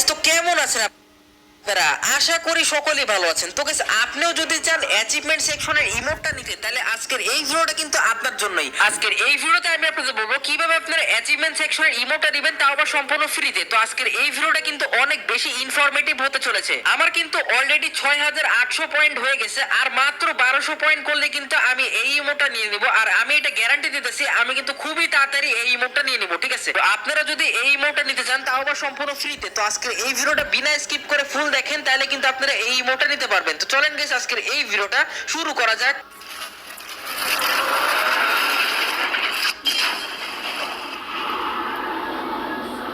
তো কেমন আছেন আপনারা? আশা করি সকলেই ভালো আছেন। তো গাইস, আপনিও যদি চান অ্যাচিভমেন্ট সেকশনের ইমোটটা নিতে, তাহলে আজকের এই ভিডিওটা কিন্তু আপনার জন্যই। আজকের এই ভিডিওতে আমি আপনাদের বলবো কিভাবে আপনারা অ্যাচিভমেন্ট সেকশনের ইমোটটা দিবেন, তাও আবার সম্পূর্ণ ফ্রিতে। তো আজকের এই ভিডিওটা কিন্তু অনেক বেশি ইনফরমেটিভ হতে চলেছে। আমার কিন্তু অলরেডি 6800 পয়েন্ট হয়ে গেছে, আর মাত্র 1200 পয়েন্ট করলে কিন্তু আমি এই ইমোটটা নিয়ে নিব। আর আমি এটা গ্যারান্টি দিতেছি, আমি কিন্তু খুবই তাড়াতাড়ি এই ইমোটটা নিয়ে নিব, ঠিক আছে? তো আপনারা যদি এই ইমোটটা নিতে চান, তাও আবার সম্পূর্ণ ফ্রিতে, তো আজকের এই ভিডিওটা বিনা স্কিপ করে ফুল দেখেন, তাহলে কিন্তু আপনারা এই ইমোটটা নিতে পারবেন। তো চলেন গাইস, আজকের এই ভিডিওটা শুরু করা যাক।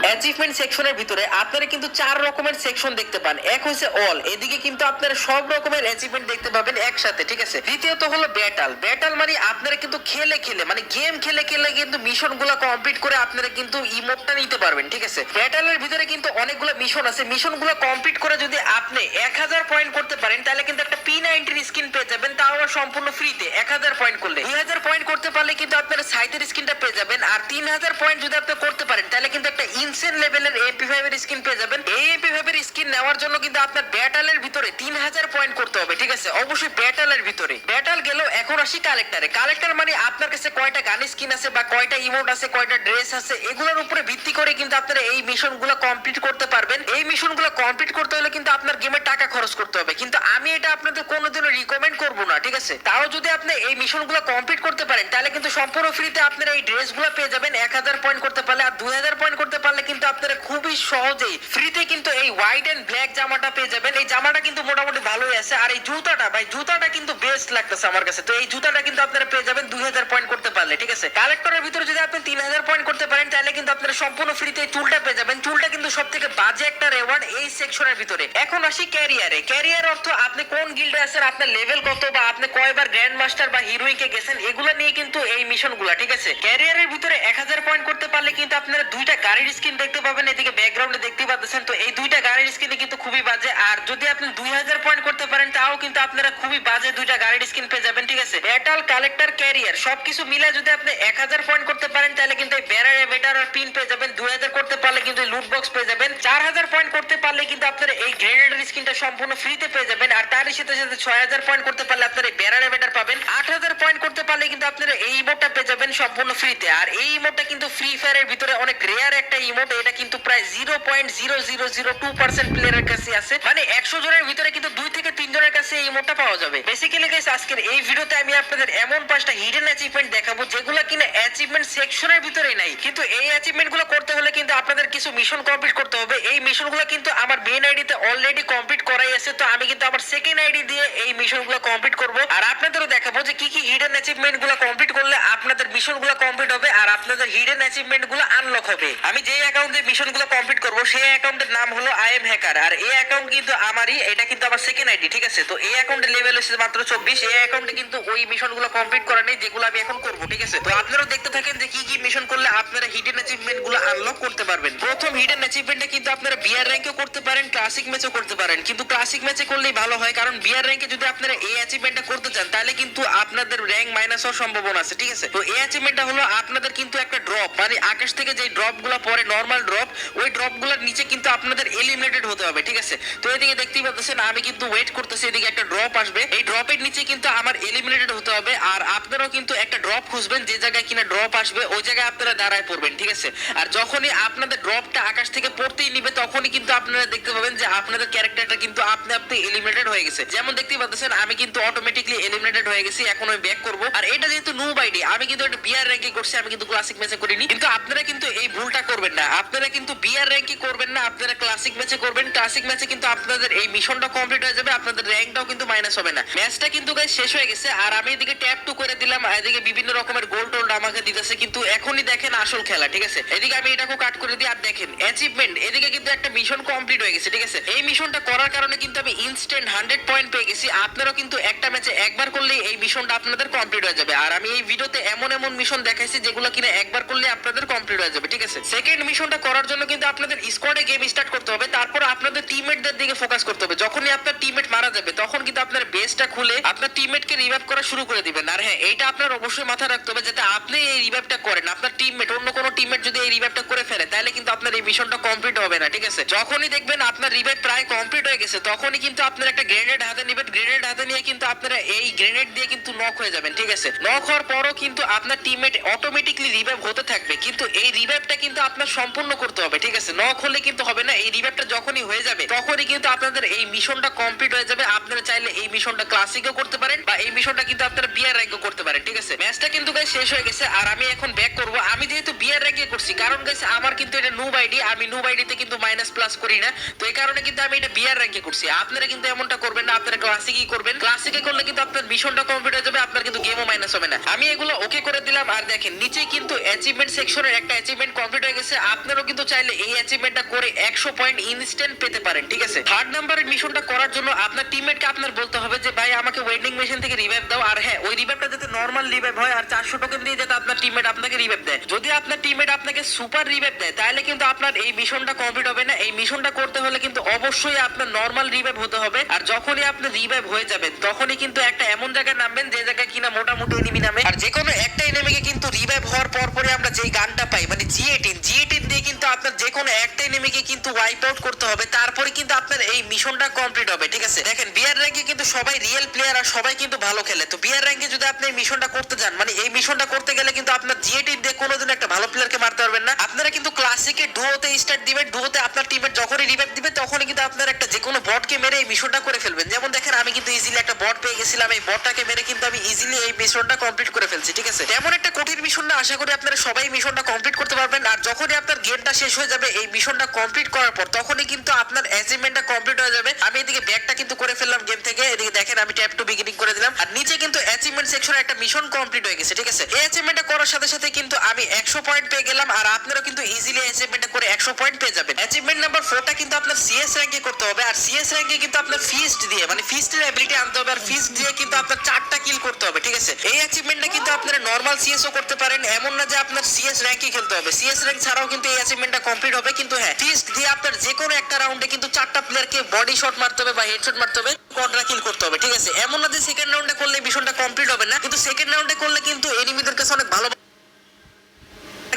অ্যাচিভমেন্ট সেকশনের ভিতরে আপনারা কিন্তু 4 রকমের সেকশন দেখতে পান। এক হচ্ছে অল, এদিকে কিন্তু আপনারা সব রকমের অ্যাচিভমেন্ট দেখতে পাবেন একসাথে, ঠিক আছে? দ্বিতীয়ত হলো ব্যাটাল। ব্যাটাল মানে আপনারা কিন্তু খেলে খেলে, মানে গেম খেলে খেলে কিন্তু মিশনগুলো কমপ্লিট করে আপনারা কিন্তু ইমোটটা নিতে পারবেন, ঠিক আছে? ব্যাটালের ভিতরে কিন্তু অনেকগুলো মিশন আছে। মিশনগুলো কমপ্লিট করে যদি আপনি 1000 পয়েন্ট করতে পারেন, তাহলে কিন্তু একটা P90 স্কিন পেয়ে যাবেন, তাও আবার সম্পূর্ণ ফ্রিতে। 1000 পয়েন্ট করলে 2000 পয়েন্ট করতে পারলে কিন্তু আপনারা সাইটের স্কিনটা পেয়ে যাবেন। আর 3000 পয়েন্ট যদি আপনি করতে পারেন, তাহলে কিন্তু একটা ইনসেন লেভেলের MP5 এর স্কিন পেয়ে যাবেন। এই MP5 এর স্কিন নেওয়ার জন্য কিন্তু আপনার ব্যাটালের ভিতরে 3000 পয়েন্ট করতে হবে, ঠিক আছে? অবশ্যই ব্যাটালের ভিতরে। ব্যাটাল গেল, এখন আসি কালেক্টরে। কালেক্টর মানে আপনার কাছে কয়টা গান স্কিন আছে বা কয়টা ইমোট আছে, কয়টা ড্রেস আছে, এগুলোর উপরে ভিত্তি করে কিন্তু আপনারা এই মিশনগুলো কমপ্লিট করতে পারবেন। এই মিশনগুলো কমপ্লিট করতে হলে কিন্তু আপনার গেমে টাকা খরচ করতে হবে, কিন্তু আমি এটা আপনাদের কোনোদিনও রিকমেন্ড করব না, ঠিক আছে? তাও যদি আপনি এই মিশনগুলো কমপ্লিট করতে পারেন, তাহলে কিন্তু সম্পূর্ণ ফ্রিতে আপনারা এই ড্রেসগুলো পেয়ে যাবেন 1000 পয়েন্ট করতে পারলে। আর 2000 পয়েন্ট করতে পারলে কিন্তু আপনারা খুবই সহজেই ফ্রিতে কিন্তু এই হোয়াইট এন্ড ব্ল্যাক জামাটা পেয়ে যাবেন। এই জামাটা কিন্তু মোটামুটি ভালোই আছে। আর এই জুতাটা, ভাই জুতাটা কিন্তু বেস্ট লাগতেছে আমার কাছে। তো এই জুতাটা কিন্তু আপনারা পেয়ে যাবেন 2000 পয়েন্ট করতে পারলে, ঠিক আছে? কালেক্টরের ভিতরে যদি আপনি 3000 পয়েন্ট করতে পারেন, তাহলে কিন্তু আপনারা সম্পূর্ণ ফ্রিতে এই চুলটা পেয়ে যাবেন। চুলটা কিন্তু সবথেকে বাজে একটা রেওয়ার্ড এই সেকশনের ভিতরে। এখন আসি ক্যারিয়ারে। ক্যারিয়ার অর্থ আপনি কোন গিল্ডে আছেন, আপনার লেভেল কত, বা আপনি কয়বার গ্র্যান্ড মাস্টার বা হিরোইকে গেছেন, এগুলো নিয়ে কিন্তু এই মিশনগুলো, ঠিক আছে? ক্যারিয়ারের ভিতরে 1000 পয়েন্ট করতে পারলে কিন্তু আপনারা দুইটা গাড়ির স্কিন দেখতে পাবেন। এদিকে ব্যাকগ্রাউন্ডে দেখতে পাচ্ছেন, তো এই দুইটা গাড়ির স্কিন কিন্তু খুবই বাজে। আর যদি আপনি 2000 পয়েন্ট করতে পারেন, তাও কিন্তু আপনারা খুবই বাজে দুইটা গাড়ির স্কিন পেয়ে যাবেন, ঠিক আছে? ব্যাটাল, কালেক্টর, ক্যারিয়ার সবকিছু মিলে যদি আপনি 1000 পয়েন্ট করতে পারেন, তাহলে কিন্তু এই ব্যারারে বেটার আর পিন পেয়ে যাবেন। 2000 করতে পারলে কিন্তু লুট বক্স পেয়ে যাবেন। 4000 পয়েন্ট করতে পারলে কিন্তু আপনারা এই গ্রেনেডের স্কিনটা সম্পূর্ণ ফ্রিতে পেয়ে যাবেন। আর তারই সাথে সাথে 6000 পয়েন্ট করতে পারলে আপনারা এই ব্যারারে বেটার পাবেন। 8000 পয়েন্ট করতে পারলে কিন্তু আপনারা এই ইমোটটা পেয়ে যাবেন সম্পূর্ণ ফ্রিতে। আর এই ইমোটটা কিন্তু ফ্রি ফায়ারের ভিতরে অনেক রেয়ার একটা ইমোট। এটা কিন্তু প্রায় 0.0002% প্লেয়ারের কাছে আছে, মানে 100 জনের ভিতরে কিন্তু 2 থেকে 3 জনের কাছে এই ইমোটটা পাওয়া যাবে। বেসিক্যালি গাইস, আজকের এই ভিডিওতে আমি আপনাদের এমন 5টা হিডেন অ্যাচিভমেন্ট দেখাবো, যেগুলো কিনা অ্যাচিভমেন্ট সেকশনের ভিতরে নাই। কিন্তু এই অ্যাচিভমেন্টগুলো করতে হলে কিন্তু আপনাদের কিছু মিশন কমপ্লিট করতে হবে। এই মিশনগুলো কিন্তু আমার মেইন আইডিতে অলরেডি কমপ্লিট করাই আছে। তো আমি কিন্তু আমার সেকেন্ড আইডি দিয়ে এই মিশনগুলো কমপ্লিট করব, আর আপনাদেরও দেখাবো যে কি কি হিডেন অ্যাচিভমেন্টগুলো কমপ্লিট করলে আপনাদের মিশনগুলো কমপ্লিট হবে আর আপনাদের হিডেন অ্যাচিভমেন্টগুলো আনলক হবে। আমি যে অ্যাকাউন্টে মিশনগুলো কমপ্লিট করব, সেই অ্যাকাউন্টের নাম হলো আই এম হ্যাকার। আর এই অ্যাকাউন্ট কিন্তু আমারই, এটা কিন্তু আমার সেকেন্ড আইডি, ঠিক আছে? তো এই অ্যাকাউন্টের লেভেল হচ্ছে মাত্র 24। এই অ্যাকাউন্টে কিন্তু ওই মিশনগুলো কমপ্লিট করা নেই, যেগুলো আমি এখন করব, ঠিক আছে? তো আপনারা দেখতে থাকেন যে কি কি মিশন করলে আপনারা হিডেন অ্যাচিভমেন্টগুলো আনলক করতে পারবেন। প্রথম হিডেন অ্যাচিভমেন্টটা কিন্তু আপনারা বিআর র্যাঙ্কেও করতে পারেন, ক্লাসিক ম্যাচও করতে পারেন। কিন্তু ক্লাসিক ম্যাচে করলেই ভালো হয়, কারণ বিআর র্যাঙ্কে যদি আপনারা এই অ্যাচিভমেন্টটা করতে চান, তাহলে কিন্তু আপনাদের র্যাঙ্ক মাইনাস হওয়ার সম্ভাবনা আছে, ঠিক আছে? তো এই অ্যাচিভমেন্টটা হলো আপনাদের কিন্তু একটা ড্রপ, মানে আকাশ থেকে যে ড্রপগুলো পড়ে, নরমাল ড্রপ, ওই ড্রপগুলোর নিচে কিন্তু আপনাদের এলিমিনেটেড হতে হবে, ঠিক আছে? তো এদিকে দেখতেই পাচ্ছেন আমি কিন্তু ওয়েট করতেছি, এদিকে একটা ড্রপ আসবে। এই ড্রপের নিচে কিন্তু আমার এলিমিনেটেড হতে হবে। আর আপনারাও কিন্তু একটা ড্রপ খুঁজবেন, যে জায়গায় কিনা ড্রপ আসবে ওই জায়গায় আপনারা দাঁড়ায় পড়বেন, ঠিক আছে? আর যখনই আপনাদের ড্রপটা আকাশ থেকে পড়তেই নিবে, তখনই কিন্তু আপনারা দেখতে পাবেন যে আপনাদের ক্যারেক্টারটা কিন্তু আপনি এলিমিনেটেড হয়ে গেছে। যেমন দেখতেই পাচ্ছেন আমি কিন্তু অটোমেটিকলি এলিমিনেটেড হয়ে গেছি। এখন আমি ব্যাক করব। আর এটা যেহেতু নুব আইডি, আমি কিন্তু একটা বিআর র্যাঙ্কে করছি, আমি কিন্তু ক্লাসিক ম্যাচে করিনি। কিন্তু আপনারা কিন্তু এই ভুলটা করবেন না, আপনারা কিন্তু বিআর র্যাঙ্কে করবেন না, আপনারা ক্লাসিক ম্যাচে করবেন। ক্লাসিক ম্যাচে কিন্তু আপনাদের এই মিশনটা কমপ্লিট হয়ে যাবে, আপনাদের র্যাঙ্কটাও কিন্তু মাইনাস হবে না। ম্যাচটা কিন্তু গাইস শেষ হয়ে গেছে, আর আমি এদিকে ট্যাপ টু করে দিলাম, এদিকে বিভিন্ন রকমের গোল টোল আমাকে দিতেছে। কিন্তু এখনই দেখেন আসল খেলা, ঠিক আছে? এদিকে আমি এটাকে কাট করে দিই, আর দেখেন অ্যাচিভমেন্ট, এদিকে কিন্তু একটা মিশন কমপ্লিট হয়ে গেছে, ঠিক আছে? এই মিশনটা করার কারণে কিন্তু আমি ইনস্ট্যান্ট 100 পয়েন্ট পেয়ে গেছি। আপনারাও কিন্তু একটা ম্যাচে একবার করলেই এই মিশনটা আপনাদের কমপ্লিট কমপ্লিট হয়ে যাবে। আর আমি এই ভিডিওতে এমন এমন মিশন দেখাইছি যেগুলো কিনা একবার করলে আপনাদের কমপ্লিট হয়ে যাবে, ঠিক আছে। সেকেন্ড মিশনটা করার জন্য কিন্তু আপনাদের স্কোয়াডে গেম স্টার্ট করতে হবে, তারপর আপনাদের টিমমেটদের দিকে ফোকাস করতে হবে। যখনই আপনার টিমমেট মারা যাবে তখন কিন্তু আপনার বেসটা খুলে আপনার টিমমেটকে রিভাইভ করা শুরু করে দিবেন। আর হ্যাঁ, এইটা আপনার অবশ্যই মাথায় রাখতে হবে যাতে আপনি এই রিভাইভটা করেন, আপনার টিমমেট অন্য কোনো টিমমেট যদি এই রিভাইভটা করে ফেলে তাহলে কিন্তু আপনার এই মিশনটা কমপ্লিট হবে না, ঠিক আছে। যখনই দেখবেন আপনার রিভাইভ প্রায় কমপ্লিট হয়ে গেছে তখনই কিন্তু আপনার একটা গ্রেনেড হাতে নেবেন। গ্রেনেড হাতে নিয়ে কিন্তু আপনারা এই গ্রেনেড দিয়ে কিন্তু নক হয়ে যাবেন, ঠিক আছে। নক হওয়ার পরও কিন্তু আপনার টিমমেট অটোমেটিকলি রিভাইভ হতে থাকবে, কিন্তু এই রিভাইভটা কিন্তু আপনার সম্পূর্ণ করতে হবে, ঠিক আছে। নক হলে কিন্তু হবে না, এই রিভাইভটা যখনই হয়ে যাবে তখনই কিন্তু আপনাদের এই মিশনটা কমপ্লিট হয়ে যাবে। আপনারা চাইলে এই মিশনটা ক্লাসিকও করতে পারেন বা এই মিশনটা কিন্তু আপনারা বিয়ার র্যাঙ্কও করতে পারেন, ঠিক আছে। ম্যাচটা কিন্তু গাইস শেষ হয়ে গেছে আর আমি এখন ব্যাক করব। আমি যেহেতু বিয়ার র্যাঙ্কে করছি কারণ গাইস আমার কিন্তু এটা নুব আইডি, আমি নুব আইডিতে কিন্তু মাইনাস প্লাস করি না, তো এই কারণে কিন্তু আমি এটা বিয়ার র্যাঙ্কে করছি। আপনারা কিন্তু এমনটা করবেন না, আপনারা ক্লাসিকই করবেন। ক্লাসিকে করলে কিন্তু আপনার মিশনটা কমপ্লিট হয়ে যাবে, আপনার কিন্তু গেমও মাইনাস হবে না। আমি এগুলো ওকে করে দিলাম। আর দেখেন নিচে কিন্তু অ্যাচিভমেন্ট সেকশনের একটা অ্যাচিভমেন্ট কমপ্লিট হয়ে গেছে। আপনারাও কিন্তু চাইলে এই অ্যাচিভমেন্টটা করে 100 পয়েন্ট ইনস্ট্যান্ট পেতে পারেন, ঠিক আছে। থার্ড নাম্বারের মিশনটা করার জন্য আপনার টিমমেটকে আপনার বলতে হবে যে ভাই আমাকে ওয়েন্ডিং মেশিন থেকে রিভাইভ দাও। আর হ্যাঁ, ওই রিভাইভটা যাতে নরমাল রিভাইভ হয় আর 400 টোকেন দিয়ে যাতে আপনার টিমমেট আপনাকে রিভাইভ দেয়। যদি আপনার টিমমেট আপনাকে সুপার রিভাইভ দেয় তাহলে কিন্তু আপনার এই মিশনটা কমপ্লিট হবে না। এই মিশনটা করতে হলে কিন্তু অবশ্যই আপনার নরমাল রিভাইভ হতে হবে। আর যখনই আপনি রিভাইভ হয়ে যাবেন তখনই কিন্তু একটা এমন জায়গায় নামবেন যে জায়গায় কিনা মোটামুটি এনিমি নামে। আর যে কোনো একটা এনিমিকে কিন্তু রিভাইভ হওয়ার পরে আমরা যেই গানটা পাই মানে G18 দিয়ে কিন্তু আপনার যে কোনো একটা এনিমিকে কিন্তু ওয়াইপ আউট করতে হবে, তারপরে কিন্তু আপনার এই মিশনটা কমপ্লিট হবে, ঠিক আছে। দেখেন বিয়ার র্যাঙ্কে কিন্তু সবাই রিয়েল প্লেয়ার আর সবাই কিন্তু ভালো খেলে, তো বিয়ার র্যাঙ্কে যদি আপনি এই মিশনটা করতে যান মানে এই মিশনটা করতে গেলে কিন্তু আপনার G18 দিয়ে কোনোদিন একটা ভালো প্লেয়ারকে মারতে পারবেন না। আপনারা কিন্তু ক্লাসিকে ডুয়োতে স্টার্ট দিবেন, ডুয়োতে আপনার টিমমেট যখনই রিভাইভ দিবে তখনই কিন্তু আপনার একটা যে কোনো বটকে মেরে এই মিশনটা করে ফেলবেন। যেমন দেখেন আমি কিন্তু ইজিলি একটা বট পেয়ে গেছিলাম, এই বটটাকে মেরে কিন্তু আমি ইজিলি এই মিশনটা কমপ্লিট করে ফেলছি, ঠিক আছে। তেমন একটা কঠিন মিশন না, আশা করি আপনারা সবাই মিশনটা কমপ্লিট করতে পারবেন। আর যখনই আপনার গেমটা শেষ হয়ে যাবে এই মিশনটা কমপ্লিট করার পর তখনই কিন্তু আপনার অ্যাচিভমেন্টটা কমপ্লিট হয়ে যাবে। আমি এদিকে ব্যাগটা কিন্তু করে ফেললাম গেম থেকে, এদিকে দেখেন আমি ট্যাপ টু বিগিনিং করে দিলাম। আর নিচে কিন্তু অ্যাচিভমেন্ট সেকশনে একটা মিশন কমপ্লিট হয়ে গেছে, ঠিক আছে। এই অ্যাচিভমেন্টটা করার সাথে সাথে কিন্তু আমি 100 পয়েন্ট পেয়ে গেলাম। আর আপনারাও কিন্তু ইজিলি অ্যাচিভমেন্টটা করে 100 পয়েন্ট পেয়ে যাবেন। অ্যাচিভমেন্ট নাম্বার 4টা কিন্তু আপনার সিএস র্যাঙ্কে করতে হবে। আর সিএস র্যাঙ্কে কিন্তু আপনার ফিস্ট দিয়ে মানে ফিস্টের এবিলিটি আনতে হবে। আর ফিস্ট দিয়ে কিন্তু আপনার 4টা কিল করতে হবে, ঠিক আছে। এই অ্যাচিভমেন্টটা কিন্তু আপনারা নরমাল সিএসও করতে পারেন, এমন না যে আপনার সিএস র্যাঙ্কে খেলতে হবে। সিএস র্যাঙ্ক ছাড়াও কিন্তু এই অ্যাচিভমেন্টটা কমপ্লিট হবে, কিন্তু হ্যাঁ ফিস্ট দিয়ে আপনার যে কোনো একটা রাউন্ডে কিন্তু 4টা প্লেয়ারকে বডি শট মারতে হবে বা হেডশট মারতে হবে, কোয়াড্রা কিল করতে হবে, ঠিক আছে। এমন না যে সেকেন্ড রাউন্ডে করলে মিশনটা কমপ্লিট হবে না, কিন্তু সেকেন্ড রাউন্ডে করলে কিন্তু এনিমিদের কাছে অনেক ভালো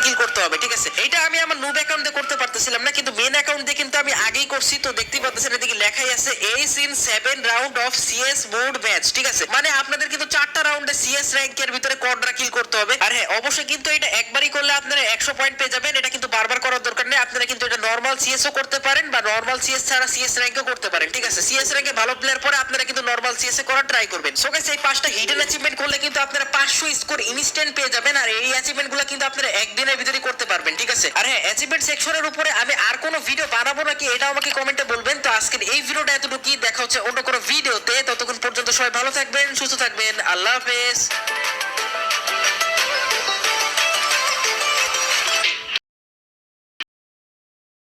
কিল করতে হবে, ঠিক আছে। এটা আমি আমার নুব অ্যাকাউন্টে করতে পারতেছিলাম না, কিন্তু মেন অ্যাকাউন্ট দিয়ে কিন্তু আমি আগেই করছি। তো দেখতেই পাচ্ছেন এদিকে লেখাই আছে aces in 7 round of CS mode match, ঠিক আছে। মানে আপনাদের কিন্তু 4টা রাউন্ডে সিএস র্যাঙ্কের ভিতরে কোয়াড্রা কিল করতে হবে। আর হ্যাঁ অবশ্যই কিন্তু এটা একবারই করলে আপনারা 100 পয়েন্ট পেয়ে যাবেন, এটা কিন্তু বারবার করার দরকার নেই। আপনারা কিন্তু এটা নরমাল সিএসও করতে পারেন বা নরমাল সিএস ছাড়া সিএস র্যাঙ্কও করতে পারেন, ঠিক আছে। সিএস র্যাঙ্কে ভালো প্লেয়ার পরে আপনারা কিন্তু নরমাল সিএস এ করার ট্রাই করবেন। সো গাইস এই 5টা হিডেন অ্যাচিভমেন্ট করলে কিন্তু আপনারা 500 স্কোর ইনস্ট্যান্ট পেয়ে যাবেন। আর এই অ্যাচিভমেন্টগুলো কিন্তু আপনারা একদিনের ভিতরে করতে পারবেন, ঠিক আছে। আর হ্যাঁ অ্যাচিভমেন্ট সেকশনের উপরে আমি আর কোনো ভিডিও বানাবো নাকি এটা আমাকে কমেন্টে বলবেন। তো আজকের এই ভিডিওটা এতটুকুই, দেখা হচ্ছে অন্য কোনো ভিডিওতে। ততক্ষণ পর্যন্ত সবাই ভালো থাকবেন, সুস্থ থাকবেন, আল্লাহ হাফেজ।